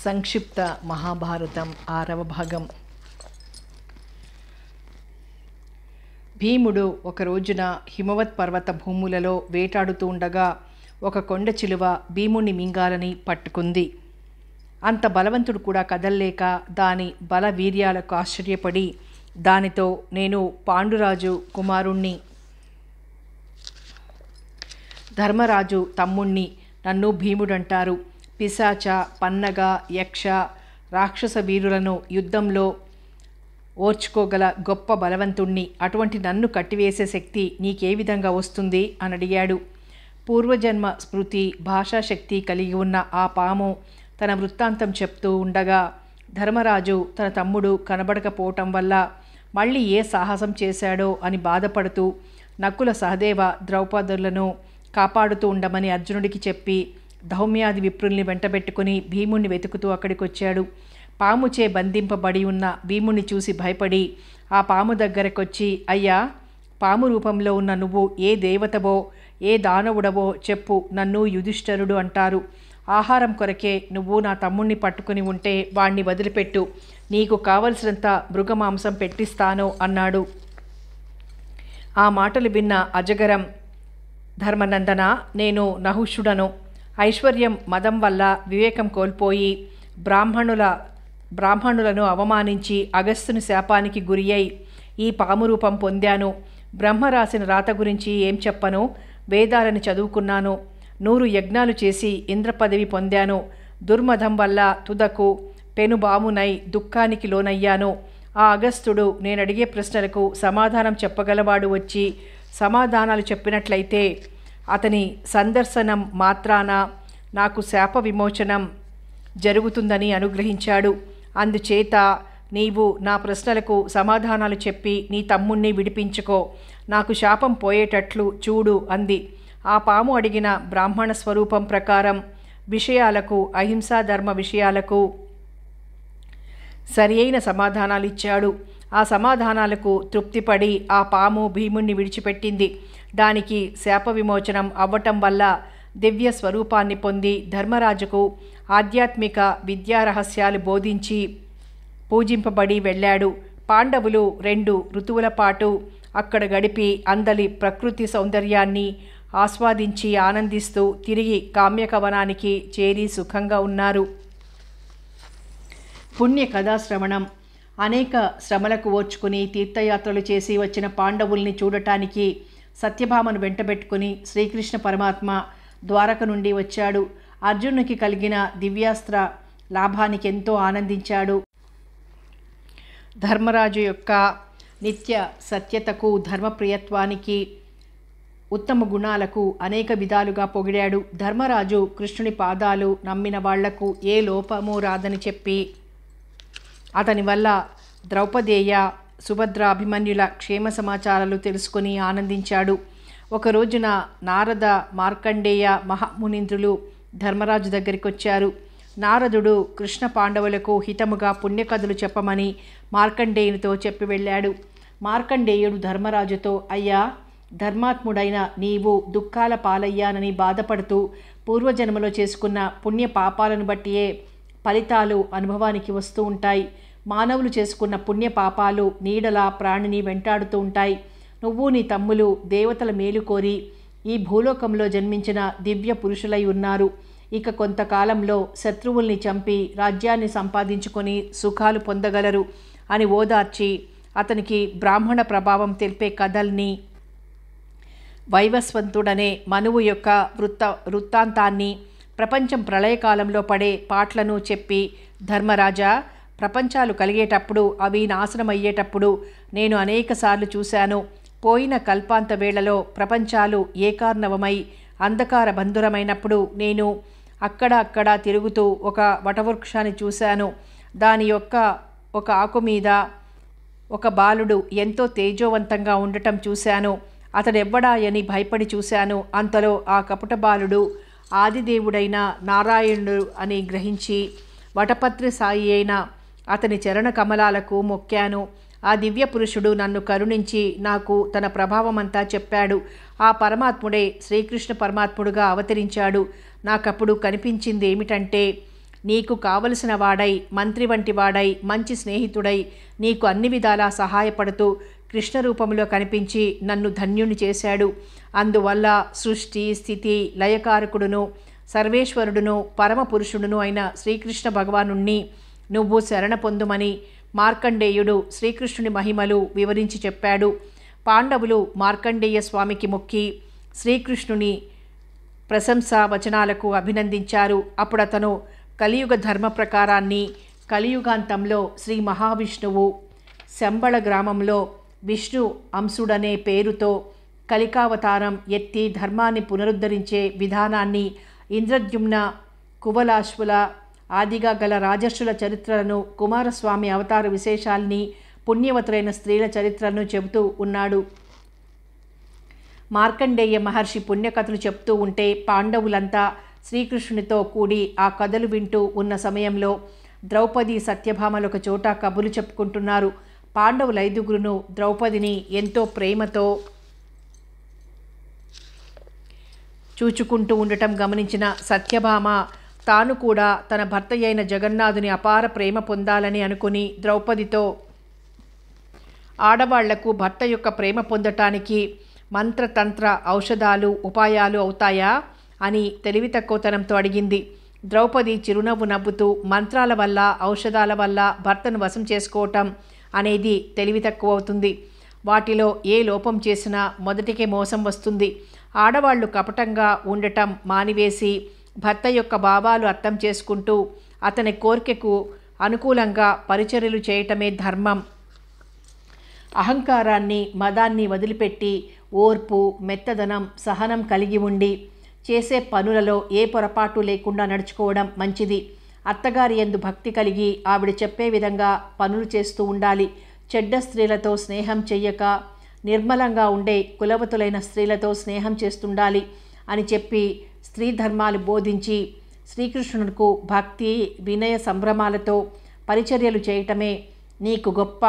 సంక్షిప్త మహాభారతం 6వ భాగం. భీముడు ఒక రోజున హిమవత్ పర్వత భూములలో వేటాడుతూ ఉండగా ఒక కొండ చిలువ భీముణ్ణి మింగాలని పట్టుకుంది. అంత బలవంతుడు కూడా కదల్లేక దాని బల వీర్యాలకు ఆశ్చర్యపడి దానితో, నేను పాండురాజు కుమారుణ్ణి, ధర్మరాజు తమ్ముణ్ణి, నన్ను భీముడంటారు. పిశాచ, పన్నగ, యక్ష, రాక్షస వీరులను యుద్ధంలో ఓర్చుకోగల గొప్ప బలవంతుణ్ణి. అటువంటి నన్ను కట్టివేసే శక్తి నీకే విధంగా వస్తుంది అని అడిగాడు. పూర్వజన్మ స్మృతి, భాషాశక్తి కలిగి ఉన్న ఆ పాము తన వృత్తాంతం చెప్తూ ఉండగా ధర్మరాజు తన తమ్ముడు కనబడకపోవటం వల్ల మళ్ళీ ఏ సాహసం చేశాడో అని బాధపడుతూ నకుల, సహదేవ, ద్రౌపదులను కాపాడుతూ ఉండమని అర్జునుడికి చెప్పి ధౌమ్యాది విప్రుల్ని వెంటబెట్టుకుని భీముణ్ణి వెతుకుతూ అక్కడికొచ్చాడు. పాముచే బంధింపబడి ఉన్న భీముణ్ణి చూసి భయపడి ఆ పాము దగ్గరకొచ్చి, అయ్యా, పాము రూపంలో ఉన్న నువ్వు ఏ దేవతవో ఏ దానవుడవో చెప్పు, నన్ను యుధిష్ఠరుడు అంటారు. ఆహారం కొరకే నువ్వు నా తమ్ముణ్ణి పట్టుకుని ఉంటే వాణ్ణి వదిలిపెట్టు, నీకు కావలసినంత మృగమాంసం పెట్టిస్తాను అన్నాడు. ఆ మాటలు విన్న అజగరం, ధర్మనందన, నేను నహుషుడను. ఐశ్వర్యం, మదం వల్ల వివేకం కోల్పోయి బ్రాహ్మణులను అవమానించి అగస్త్యుని శాపానికి గురి అయి ఈ పాము రూపం పొందాను. బ్రహ్మ రాసిన రాత గురించి ఏం చెప్పను? వేదాలను చదువుకున్నాను, 100 యజ్ఞాలు చేసి ఇంద్ర పదవి పొందాను. దుర్మదం వల్ల తుదకు పెనుబామునై దుఃఖానికి లోనయ్యాను. ఆ అగస్త్యుడు నేనడిగే ప్రశ్నలకు సమాధానం చెప్పగలవాడు వచ్చి సమాధానాలు చెప్పినట్లయితే అతని సందర్శనం మాత్రాన నాకు శాప విమోచనం జరుగుతుందని అనుగ్రహించాడు. అందుచేత నీవు నా ప్రశ్నలకు సమాధానాలు చెప్పి నీ తమ్ముణ్ణి విడిపించుకో, నాకు శాపం పోయేటట్లు చూడు అంది. ఆ పాము అడిగిన బ్రాహ్మణ స్వరూపం ప్రకారం విషయాలకు, అహింసా ధర్మ విషయాలకు సరి అయిన సమాధానాలు ఇచ్చాడు. ఆ సమాధానాలకు తృప్తిపడి ఆ పాము భీముణ్ణి విడిచిపెట్టింది. దానికి శాప విమోచనం అవ్వటం వల్ల దివ్య స్వరూపాన్ని పొంది ధర్మరాజుకు ఆధ్యాత్మిక విద్యా రహస్యాలు బోధించి పూజింపబడి వెళ్ళాడు. పాండవులు 2 ఋతువుల పాటు అక్కడ గడిపి అందలి ప్రకృతి సౌందర్యాన్ని ఆస్వాదించి ఆనందిస్తూ తిరిగి కామ్యకవనానికి చేరి సుఖంగా ఉన్నారు. పుణ్య కథాశ్రవణం. అనేక శ్రమలకు ఓర్చుకుని తీర్థయాత్రలు చేసి వచ్చిన పాండవుల్ని చూడటానికి సత్యభామను వెంటబెట్టుకుని శ్రీకృష్ణ పరమాత్మ ద్వారక నుండి వచ్చాడు. అర్జునునికి కలిగిన దివ్యాస్త్ర లాభానికి ఎంతో ఆనందించాడు. ధర్మరాజు యొక్క నిత్య సత్యతకు, ధర్మప్రియత్వానికి, ఉత్తమ గుణాలకు అనేక విధాలుగా పొగిడాడు. ధర్మరాజు కృష్ణుని పాదాలు నమ్మిన వాళ్లకు ఏ లోపమూ రాదని చెప్పి అతని వల్ల ద్రౌపదేయ, సుభద్ర, అభిమన్యుల క్షేమ సమాచారాలు తెలుసుకుని ఆనందించాడు. ఒక రోజున నారద, మార్కండేయ మహామునీంద్రులు ధర్మరాజు దగ్గరికి వచ్చారు. నారదుడు కృష్ణ పాండవులకు హితముగా పుణ్యకథలు చెప్పమని మార్కండేయునితో చెప్పి వెళ్ళాడు. మార్కండేయుడు ధర్మరాజుతో, అయ్యా, ధర్మాత్ముడైన నీవు దుఃఖాల పాలయ్యానని బాధపడుతూ పూర్వజన్మలో చేసుకున్న పుణ్య పాపాలను బట్టియే ఫలితాలు అనుభవానికి వస్తూ ఉంటాయి. మానవులు చేసుకున్న పుణ్య పాపాలు నీడలా ప్రాణిని వెంటాడుతూ ఉంటాయి. నువ్వు నీ తమ్ములు దేవతల మేలు కోరి ఈ భూలోకంలో జన్మించిన దివ్య పురుషులై ఉన్నారు. ఇక కొంతకాలంలో శత్రువుల్ని చంపి రాజ్యాన్ని సంపాదించుకొని సుఖాలు పొందగలరు అని ఓదార్చి అతనికి బ్రాహ్మణ ప్రభావం తెలిపే కథల్ని, వైవస్వంతుడనే మనువు యొక్క వృత్తాంతాన్ని, ప్రపంచం ప్రళయకాలంలో పడే పాటలను చెప్పి, ధర్మరాజా, ప్రపంచాలు కలిగేటప్పుడు అవి నాశనమయ్యేటప్పుడు నేను అనేకసార్లు చూశాను. పోయిన కల్పాంత వేళలో ప్రపంచాలు ఏకార్ణవమై అంధకార బంధురమైనప్పుడు నేను అక్కడ తిరుగుతూ ఒక వటవృక్షాన్ని చూశాను. దాని యొక్క ఒక ఆకు మీద ఒక బాలుడు ఎంతో తేజోవంతంగా ఉండటం చూశాను. అతడెవ్వడాయని భయపడి చూశాను. అంతలో ఆ కపట బాలుడు ఆదిదేవుడైన నారాయణుడు అని గ్రహించి వటపత్రి సాయి అయిన అతని చరణ కమలాలకు మొక్కాను. ఆ దివ్య పురుషుడు నన్ను కరుణించి నాకు తన ప్రభావమంతా చెప్పాడు. ఆ పరమాత్ముడే శ్రీకృష్ణ పరమాత్ముడుగా అవతరించాడు. నాకప్పుడు కనిపించింది ఏమిటంటే, నీకు కావలసిన వాడై, మంత్రి వంటి వాడై, మంచి స్నేహితుడై, నీకు అన్ని విధాలా సహాయపడుతూ కృష్ణ రూపంలో కనిపించి నన్ను ధన్యుని చేశాడు. అందువల్ల సృష్టి, స్థితి, లయకారకుడును, సర్వేశ్వరుడును, పరమపురుషుడును అయిన శ్రీకృష్ణ భగవానుణ్ణి నువ్వు శరణ పొందుమని మార్కండేయుడు శ్రీకృష్ణుని మహిమలు వివరించి చెప్పాడు. పాండవులు మార్కండేయ స్వామికి మొక్కి శ్రీకృష్ణుని ప్రశంసా వచనాలకు అభినందించారు. అప్పుడు అతను కలియుగ ధర్మ ప్రకారాన్ని, కలియుగాంతంలో శ్రీ మహావిష్ణువు శంబళ గ్రామంలో విష్ణు అంశుడనే పేరుతో కలికావతారం ఎత్తి ధర్మాన్ని పునరుద్ధరించే విధానాన్ని, ఇంద్రద్యుమ్న, కువలాశ్వుల ఆదిగా గల రాజర్షుల చరిత్రలను, కుమారస్వామి అవతార విశేషాల్ని, పుణ్యవతులైన స్త్రీల చరిత్రలను చెబుతూ ఉన్నాడు. మార్కండేయ మహర్షి పుణ్యకథలు చెప్తూ ఉంటే పాండవులంతా శ్రీకృష్ణునితో కూడి ఆ కథలు వింటూ ఉన్న సమయంలో ద్రౌపది, సత్యభామలు ఒక చోట కబుర్లు చెప్పుకుంటున్నారు. పాండవుల 5గురును ద్రౌపదిని ఎంతో ప్రేమతో చూచుకుంటూ ఉండటం గమనించిన సత్యభామ తాను కూడా తన భర్త అయిన జగన్నాథుని అపార ప్రేమ పొందాలని అనుకుని ద్రౌపదితో, ఆడవాళ్లకు భర్త యొక్క ప్రేమ పొందటానికి మంత్రతంత్ర ఔషధాలు, ఉపాయాలు అవుతాయా అని తెలివి తక్కువతనంతో అడిగింది. ద్రౌపది చిరునవ్వు నవ్వుతూ, మంత్రాల వల్ల, ఔషధాల వల్ల భర్తను వశం చేసుకోవటం అనేది తెలివి తక్కువ అవుతుంది. వాటిలో ఏ లోపం చేసినా మొదటికే మోసం వస్తుంది. ఆడవాళ్లు కపటంగా ఉండటం మానివేసి భర్త యొక్క భావాలు అర్థం చేసుకుంటూ అతని కోరికకు అనుకూలంగా పరిచర్యలు చేయటమే ధర్మం. అహంకారాన్ని, మదాన్ని వదిలిపెట్టి ఓర్పు, మెత్తదనం, సహనం కలిగి ఉండి చేసే పనులలో ఏ పొరపాటు లేకుండా నడుచుకోవడం మంచిది. అత్తగారి యందు భక్తి కలిగి ఆవిడ చెప్పే విధంగా పనులు చేస్తూ ఉండాలి. చెడ్డ స్త్రీలతో స్నేహం చెయ్యక నిర్మలంగా ఉండే కులవతులైన స్త్రీలతో స్నేహం చేస్తుండాలి అని చెప్పి స్త్రీ ధర్మాలు బోధించి శ్రీకృష్ణునికి భక్తి, వినయ సంభ్రమాలతో పరిచర్యలు చేయటమే నీకు గొప్ప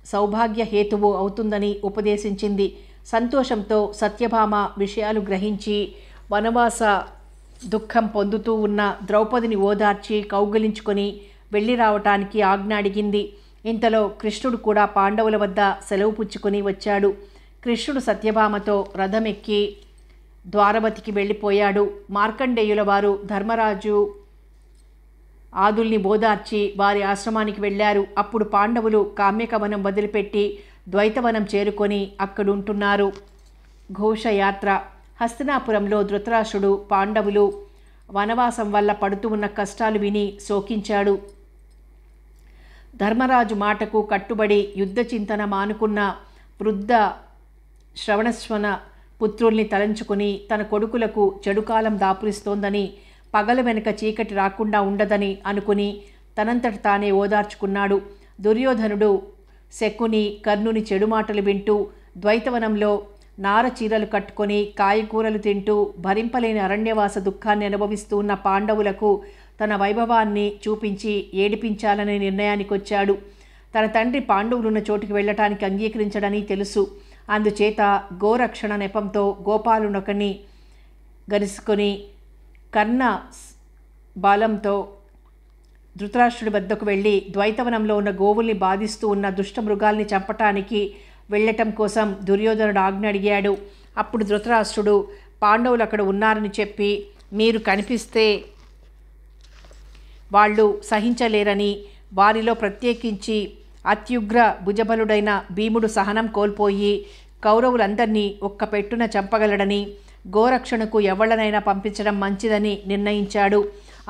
సౌభాగ్య హేతువు అవుతుందని ఉపదేశించింది. సంతోషంతో సత్యభామ విషయాలు గ్రహించి వనవాస దుఃఖం పొందుతూ ఉన్న ద్రౌపదిని ఓదార్చి కౌగిలించుకొని వెళ్ళి రావటానికి ఆజ్ఞ అడిగింది. ఇంతలో కృష్ణుడు కూడా పాండవుల వద్ద సెలవు పుచ్చుకొని వచ్చాడు. కృష్ణుడు సత్యభామతో రథమెక్కి ద్వారవతికి వెళ్ళిపోయాడు. మార్కండేయుల వారు ధర్మరాజు ఆదుల్ని బోదార్చి వారి ఆశ్రమానికి వెళ్ళారు. అప్పుడు పాండవులు కామ్యకవనం వదిలిపెట్టి ద్వైతవనం చేరుకొని అక్కడుంటున్నారు. ఘోషయాత్ర. హస్తినాపురంలో ధృతరాష్ట్రుడు పాండవులు వనవాసం వల్ల పడుతూ ఉన్న కష్టాలు విని శోకించాడు. ధర్మరాజు మాటకు కట్టుబడి యుద్ధ చింతన మానుకున్న వృద్ధ శ్రవణస్వన పుత్రుల్ని తలంచుకుని తన కొడుకులకు చెడుకాలం దాపురిస్తోందని, పగల వెనుక చీకటి రాకుండా ఉండదని అనుకుని తనంతట తానే ఓదార్చుకున్నాడు. దుర్యోధనుడు శకుని, కర్ణుని చెడు మాటలు వింటూ ద్వైతవనంలో నార చీరలు కట్టుకొని కాయకూరలు తింటూ భరింపలేని అరణ్యవాస దుఃఖాన్ని అనుభవిస్తూ ఉన్న పాండవులకు తన వైభవాన్ని చూపించి ఏడిపించాలనే నిర్ణయానికొచ్చాడు. తన తండ్రి పాండవులున్న చోటుకి వెళ్ళటానికి అంగీకరించడని తెలుసు. అందుచేత గోరక్షణ నెపంతో గోపాలునొకని గరుసుకొని కర్ణ బాలంతో ధృతరాష్ట్రుడి వద్దకు వెళ్ళి ద్వైతవనంలో ఉన్న గోవుల్ని బాధిస్తూ ఉన్న దుష్టమృగాల్ని చంపటానికి వెళ్ళటం కోసం దుర్యోధనుడు ఆజ్ఞ అడిగాడు. అప్పుడు ధృతరాష్ట్రుడు పాండవులు అక్కడ ఉన్నారని చెప్పి, మీరు కనిపిస్తే వాళ్ళు సహించలేరని, వారిలో ప్రత్యేకించి అత్యుగ్ర భుజబలుడైన భీముడు సహనం కోల్పోయి కౌరవులందరినీ ఒక్క పెట్టున చంపగలడని, గోరక్షణకు ఎవళ్ళనైనా పంపించడం మంచిదని నిర్ణయించాడు.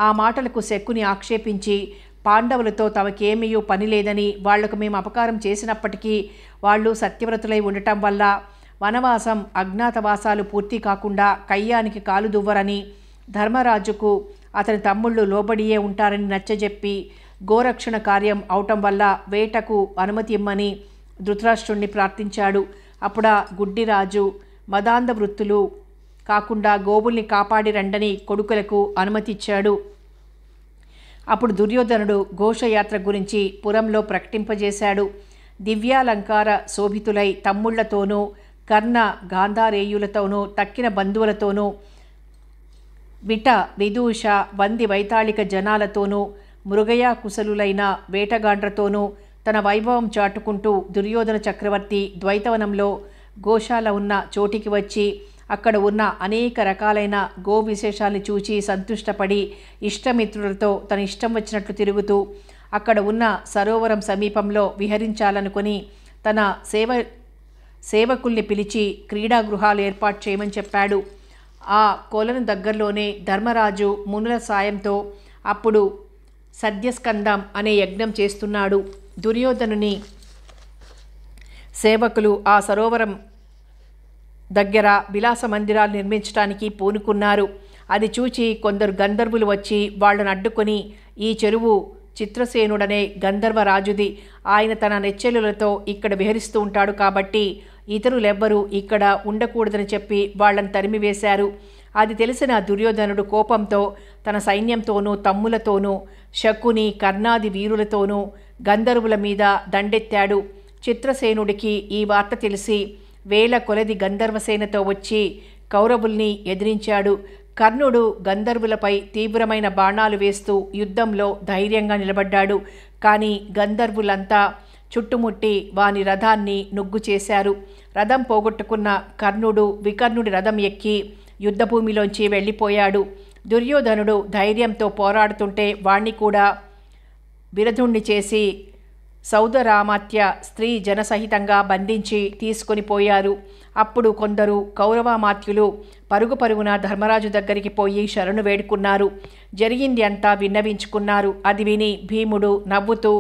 ఆ మాటలకు శకుని ఆక్షేపించి, పాండవులతో తమకేమీయూ పని లేదని, వాళ్లకు మేము అపకారం చేసినప్పటికీ వాళ్ళు సత్యవ్రతులై ఉండటం వల్ల వనవాసం, అజ్ఞాతవాసాలు పూర్తి కాకుండా కయ్యానికి కాలు దువ్వరని, ధర్మరాజుకు అతని తమ్ముళ్ళు లోబడియే ఉంటారని నచ్చజెప్పి, గోరక్షణ కార్యం అవటం వల్ల వేటకు అనుమతి ఇమ్మని ధృతరాష్ట్రుణ్ణి ప్రార్థించాడు. అప్పుడా గుడ్డిరాజు మదాంధ వృత్తులు కాకుండా గోవుల్ని కాపాడి రండని కొడుకులకు అనుమతి ఇచ్చాడు. అప్పుడు దుర్యోధనుడు ఘోషయాత్ర గురించి పురంలో ప్రకటింపజేశాడు. దివ్యాలంకార శోభితులై తమ్ముళ్లతోనూ కర్ణ గాంధారేయులతోనూ తక్కిన బంధువులతోనూ విట విదూష వంది వైతాళిక జనాలతోనూ మృగయా కుశలులైన వేటగాండ్రతోనూ తన వైభవం చాటుకుంటూ దుర్యోధన చక్రవర్తి ద్వైతవనంలో గోశాల ఉన్న చోటికి వచ్చి అక్కడ ఉన్న అనేక రకాలైన గో విశేషాల్ని చూచి సంతుష్టపడి ఇష్టమిత్రులతో తన ఇష్టం వచ్చినట్లు తిరుగుతూ అక్కడ ఉన్న సరోవరం సమీపంలో విహరించాలనుకుని తన సేవకుల్ని పిలిచి క్రీడాగృహాలు ఏర్పాటు చేయమని చెప్పాడు. ఆ కొలను దగ్గరలోనే ధర్మరాజు మునుల సాయంతో అప్పుడు సద్యస్కందం అనే యజ్ఞం చేస్తున్నాడు. దుర్యోధనుని సేవకులు ఆ సరోవరం దగ్గర విలాస మందిరాలు నిర్మించడానికి పూనుకున్నారు. అది చూచి కొందరు గంధర్వులు వచ్చి వాళ్లను అడ్డుకొని, ఈ చెరువు చిత్రసేనుడనే గంధర్వరాజుది, ఆయన తన నెచ్చెలులతో ఇక్కడ విహరిస్తూ ఉంటాడు కాబట్టి ఇతరులెవ్వరూ ఇక్కడ ఉండకూడదని చెప్పి వాళ్లను తరిమివేశారు. అది తెలిసిన దుర్యోధనుడు కోపంతో తన సైన్యంతోనూ తమ్ములతోనూ శకుని కర్ణాది వీరులతోనూ గంధర్వుల మీద దండెత్తాడు. చిత్రసేనుడికి ఈ వార్త తెలిసి వేల కొలది గంధర్వసేనతో వచ్చి కౌరవుల్ని ఎదిరించాడు. కర్ణుడు గంధర్వులపై తీవ్రమైన బాణాలు వేస్తూ యుద్ధంలో ధైర్యంగా నిలబడ్డాడు. కానీ గంధర్వులంతా చుట్టుముట్టి వాని రథాన్ని నుగ్గు చేశారు. రథం పోగొట్టుకున్న కర్ణుడు వికర్ణుడి రథం ఎక్కి యుద్ధభూమిలోంచి వెళ్ళిపోయాడు. దుర్యోధనుడు ధైర్యంతో పోరాడుతుంటే వాణ్ణి కూడా విరధుణ్ణి చేసి సౌదరామాత్య స్త్రీ జనసహితంగా బంధించి తీసుకొని పోయారు. అప్పుడు కొందరు కౌరవామాత్యులు పరుగు పరుగున ధర్మరాజు దగ్గరికి పోయి శరణు వేడుకున్నారు. జరిగింది అంతా విన్నవించుకున్నారు. అది విని భీముడు నవ్వుతూ,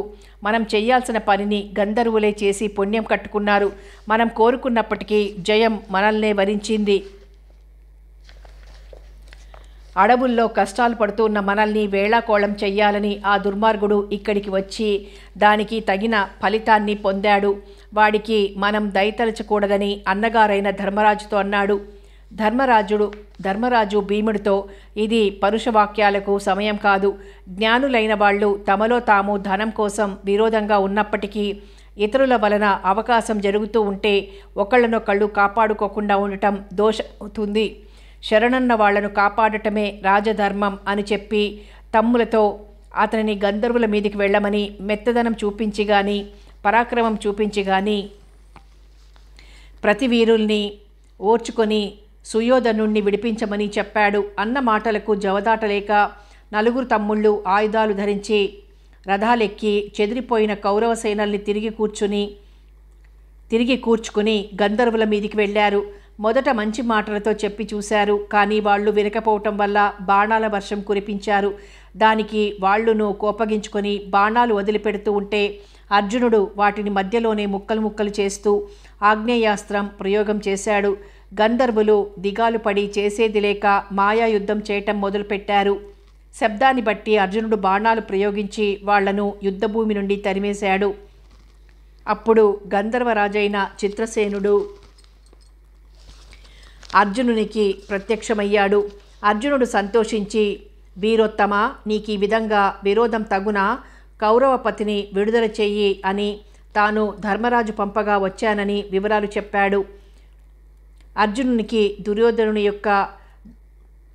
మనం చెయ్యాల్సిన పనిని గంధర్వులే చేసి పుణ్యం కట్టుకున్నారు. మనం కోరుకున్నప్పటికీ జయం మనల్నే వరించింది. అడవుల్లో కష్టాలు పడుతున్న మనల్ని వేళాకోళం చెయ్యాలని ఆ దుర్మార్గుడు ఇక్కడికి వచ్చి దానికి తగిన ఫలితాన్ని పొందాడు. వాడికి మనం దయతలచకూడదని అన్నగారైన ధర్మరాజుతో అన్నాడు. ధర్మరాజు భీముడితో, ఇది పరుషవాక్యాలకు సమయం కాదు. జ్ఞానులైన వాళ్ళు తమలో తాము ధనం కోసం విరోధంగా ఉన్నప్పటికీ ఇతరుల వలన అవకాశం జరుగుతూ ఉంటే ఒకళ్ళనొకళ్ళు కాపాడుకోకుండా ఉండటం దోషమవుతుంది. శరణన్న వాళ్లను కాపాడటమే రాజధర్మం అని చెప్పి తమ్ములతో అతనిని గంధర్వుల మీదికి వెళ్ళమని మెత్తదనం చూపించి గాని పరాక్రమం చూపించి గాని ప్రతి వీరుల్ని ఓర్చుకొని సుయోధనుణ్ణి విడిపించమని చెప్పాడు. అన్న మాటలకు జవదాటలేక నలుగురు తమ్ముళ్ళు ఆయుధాలు ధరించి రథాలెక్కి చెదిరిపోయిన కౌరవ సేనల్ని తిరిగి కూర్చుకుని గంధర్వుల మీదికి వెళ్ళారు. మొదట మంచి మాటలతో చెప్పి చూశారు. కానీ వాళ్ళు వినకపోవటం వల్ల బాణాల వర్షం కురిపించారు. దానికి వాళ్ళును కోపగించుకొని బాణాలు వదిలిపెడుతూ ఉంటే అర్జునుడు వాటిని మధ్యలోనే ముక్కలు ముక్కలు చేస్తూ ఆగ్నేయాస్త్రం ప్రయోగం చేశాడు. గంధర్వులు దిగాలు పడి చేసేది లేక మాయాయుద్ధం చేయటం మొదలుపెట్టారు. శబ్దాన్ని బట్టి అర్జునుడు బాణాలు ప్రయోగించి వాళ్లను యుద్ధభూమి నుండి తరిమేశాడు. అప్పుడు గంధర్వరాజైన చిత్రసేనుడు అర్జునునికి ప్రత్యక్షమయ్యాడు. అర్జునుడు సంతోషించి, వీరోత్తమా, నీకు ఈ విధంగా విరోధం తగునా? కౌరవపతిని విడుదల చెయ్యి అని తాను ధర్మరాజు పంపగా వచ్చానని వివరాలు చెప్పాడు. అర్జునునికి దుర్యోధనుని యొక్క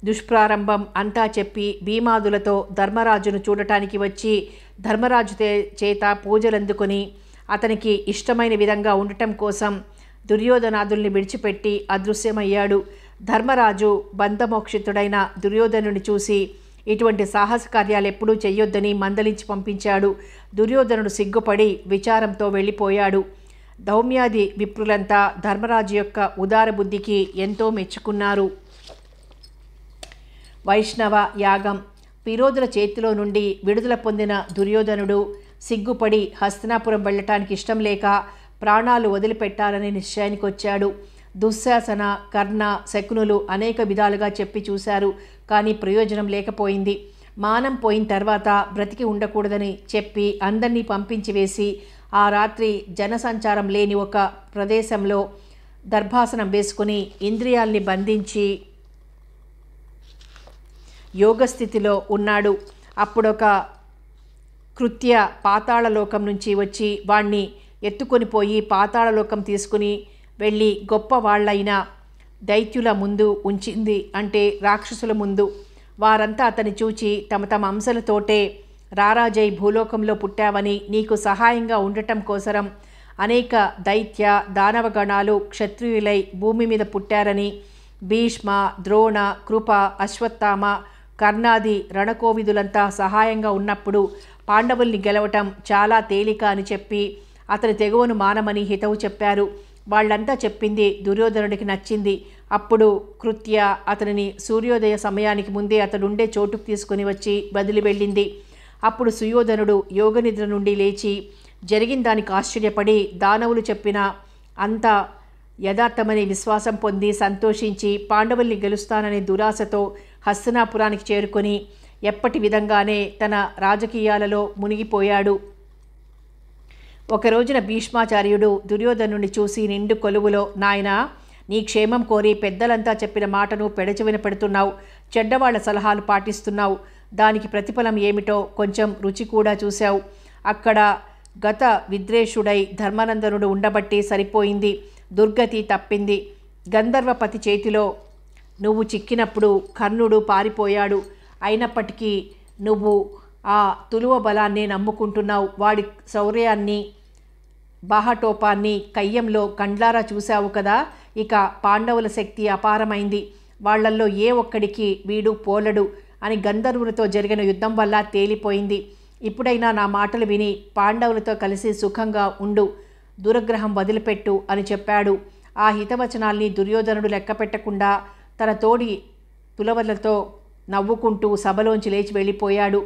దుష్ప్రారంభం అంతా చెప్పి భీమాదులతో ధర్మరాజును చూడటానికి వచ్చి ధర్మరాజు చేత పూజలందుకొని అతనికి ఇష్టమైన విధంగా ఉండటం కోసం దుర్యోధనాదుల్ని విడిచిపెట్టి అదృశ్యమయ్యాడు. ధర్మరాజు బంధమోక్షితుడైన దుర్యోధనుని చూసి ఇటువంటి సాహస కార్యాలు ఎప్పుడూ చెయ్యొద్దని మందలించి పంపించాడు. దుర్యోధనుడు సిగ్గుపడి విచారంతో వెళ్ళిపోయాడు. దౌమ్యాది విప్రులంతా ధర్మరాజు యొక్క ఉదార బుద్ధికి ఎంతో మెచ్చుకున్నారు. వైష్ణవ యాగం. విరోధుల చేతిలో నుండి విడుదల పొందిన దుర్యోధనుడు సిగ్గుపడి హస్తినాపురం వెళ్ళటానికి ఇష్టం లేక ప్రాణాలు వదిలిపెట్టాలని నిశ్చయానికి వచ్చాడు. దుశ్శాసన కర్ణ శకునులు అనేక విధాలుగా చెప్పి చూశారు. కానీ ప్రయోజనం లేకపోయింది. మానం పోయిన తర్వాత బ్రతికి ఉండకూడదని చెప్పి అందరినీ పంపించి వేసి ఆ రాత్రి జనసంచారం లేని ఒక ప్రదేశంలో దర్భాసనం వేసుకుని ఇంద్రియాల్ని బంధించి యోగస్థితిలో ఉన్నాడు. అప్పుడొక కృత్య పాతాళలోకం నుంచి వచ్చి వాణ్ణి ఎత్తుకొని పోయి పాతాళలోకం తీసుకుని వెళ్ళి గొప్ప వాళ్ళైన దైత్యుల ముందు ఉంచింది. అంటే రాక్షసుల ముందు. వారంతా అతన్ని చూచి తమ తమ అంశలతోటే రారాజై భూలోకంలో పుట్టావని, నీకు సహాయంగా ఉండటం కోసరం అనేక దైత్య దానవగణాలు క్షత్రియులై భూమి మీద పుట్టారని, భీష్మ, ద్రోణ, కృప, అశ్వత్థామ, కర్ణాది రణకోవిదులంతా సహాయంగా ఉన్నప్పుడు పాండవుల్ని గెలవటం చాలా తేలిక అని చెప్పి అతని తెగువను మానమని హితవు చెప్పారు. వాళ్ళంతా చెప్పింది దుర్యోధనుడికి నచ్చింది. అప్పుడు కృత్య అతనిని సూర్యోదయ సమయానికి ముందే అతడుండే చోటుకు తీసుకుని వచ్చి వదిలి వెళ్ళింది. అప్పుడు సుయోధనుడు యోగనిద్ర నుండి లేచి జరిగిన దానికి ఆశ్చర్యపడి దానవులు చెప్పిన అంత యథార్థమని విశ్వాసం పొంది సంతోషించి పాండవుల్ని గెలుస్తాననే దురాశతో హస్తినాపురానికి చేరుకొని ఎప్పటి విధంగానే తన రాజకీయాలలో మునిగిపోయాడు. ఒక రోజున భీష్మాచార్యుడు దుర్యోధనుని చూసి నిండు కొలువులో, నాయనా, నీ క్షేమం కోరి పెద్దలంతా చెప్పిన మాటను పెడచెవిన పెడుతున్నావు, చెడ్డవాళ్ల సలహాలు పాటిస్తున్నావు, దానికి ప్రతిఫలం ఏమిటో కొంచెం రుచి కూడా చూశావు. అక్కడ గత విద్రేషుడై ధర్మానందనుడు ఉండబట్టి సరిపోయింది, దుర్గతి తప్పింది. గంధర్వపతి చేతిలో నువ్వు చిక్కినప్పుడు కర్ణుడు పారిపోయాడు. అయినప్పటికీ నువ్వు ఆ తులువ బలాన్ని నమ్ముకుంటున్నావు. వాడి శౌర్యాన్ని బాహటోపాన్ని కయ్యంలో కండ్లారా చూశావు కదా. ఇక పాండవుల శక్తి అపారమైంది. వాళ్లల్లో ఏ ఒక్కడికి వీడు పోలడు అని గంధర్వులతో జరిగిన యుద్ధం వల్ల తేలిపోయింది. ఇప్పుడైనా నా మాటలు విని పాండవులతో కలిసి సుఖంగా ఉండు, దురగ్రహం వదిలిపెట్టు అని చెప్పాడు. ఆ హితవచనాల్ని దుర్యోధనుడు లెక్కపెట్టకుండా తన తోడి తులవలతో నవ్వుకుంటూ సభలోంచి లేచి వెళ్ళిపోయాడు.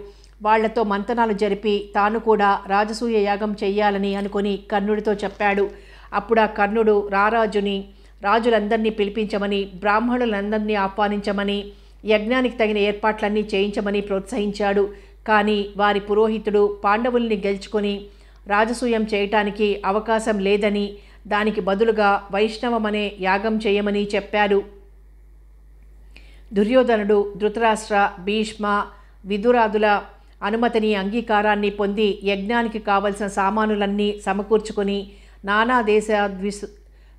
వాళ్లతో మంతనాలు జరిపి తాను కూడా రాజసూయ యాగం చెయ్యాలని అనుకుని కర్ణుడితో చెప్పాడు. అప్పుడు ఆ కర్ణుడు రారాజుని రాజులందరినీ పిలిపించమని, బ్రాహ్మణులందరినీ ఆహ్వానించమని, యజ్ఞానికి తగిన ఏర్పాట్లన్నీ చేయించమని ప్రోత్సహించాడు. కానీ వారి పురోహితుడు పాండవుల్ని గెలుచుకొని రాజసూయం చేయటానికి అవకాశం లేదని, దానికి బదులుగా వైష్ణవమనే యాగం చేయమని చెప్పారు. దుర్యోధనుడు ధృతరాష్ట్ర, భీష్మ, విదురాదుల అనుమతిని అంగీకారాన్ని పొంది యజ్ఞానికి కావలసిన సామానులన్నీ సమకూర్చుకొని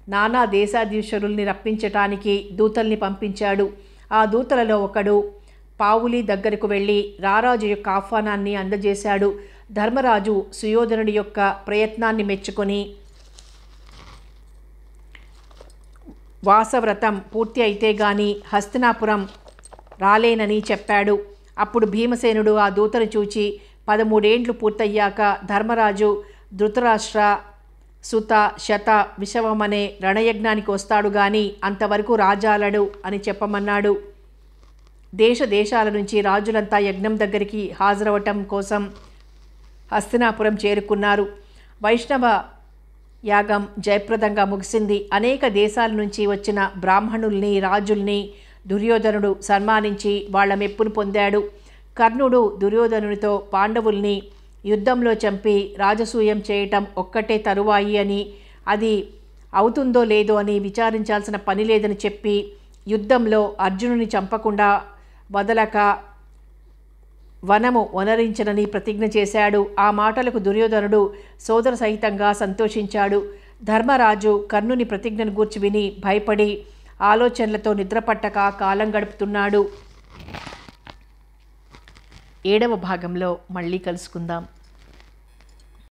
నానా దేశాధీశ్వరుల్ని రప్పించటానికి దూతల్ని పంపించాడు. ఆ దూతలలో ఒకడు పావులి దగ్గరకు వెళ్ళి రారాజు యొక్క ఆహ్వానాన్ని అందజేశాడు. ధర్మరాజు సుయోధనుడి యొక్క ప్రయత్నాన్ని మెచ్చుకొని వాసవ్రతం పూర్తి అయితే గాని హస్తినాపురం రాలేనని చెప్పాడు. అప్పుడు భీమసేనుడు ఆ దూతను చూచి 13 ఏండ్లు పూర్తయ్యాక ధర్మరాజు ధృతరాష్ట్ర సుత శత విషవమనే రణయజ్ఞానికి వస్తాడు గాని అంతవరకు రాజాలడు అని చెప్పమన్నాడు. దేశాల నుంచి రాజులంతా యజ్ఞం దగ్గరికి హాజరవటం కోసం హస్తినాపురం చేరుకున్నారు. వైష్ణవ యాగం జయప్రదంగా ముగిసింది. అనేక దేశాల నుంచి వచ్చిన బ్రాహ్మణుల్ని, రాజుల్ని దుర్యోధనుడు సన్మానించి వాళ్ల మెప్పును పొందాడు. కర్ణుడు దుర్యోధనునితో పాండవుల్ని యుద్ధంలో చంపి రాజసూయం చేయటం ఒక్కటే తరువాయి అని, అది అవుతుందో లేదో అని విచారించాల్సిన పని లేదని చెప్పి యుద్ధంలో అర్జునుని చంపకుండా వదలక వనము వనరించనని ప్రతిజ్ఞ చేశాడు. ఆ మాటలకు దుర్యోధనుడు సోదర సహితంగా సంతోషించాడు. ధర్మరాజు కర్ణుని ప్రతిజ్ఞను గూర్చి విని భయపడి ఆలోచనలతో నిద్రపట్టక కాలం గడుపుతున్నాడు. 7వ భాగంలో మళ్ళీ కలుసుకుందాం.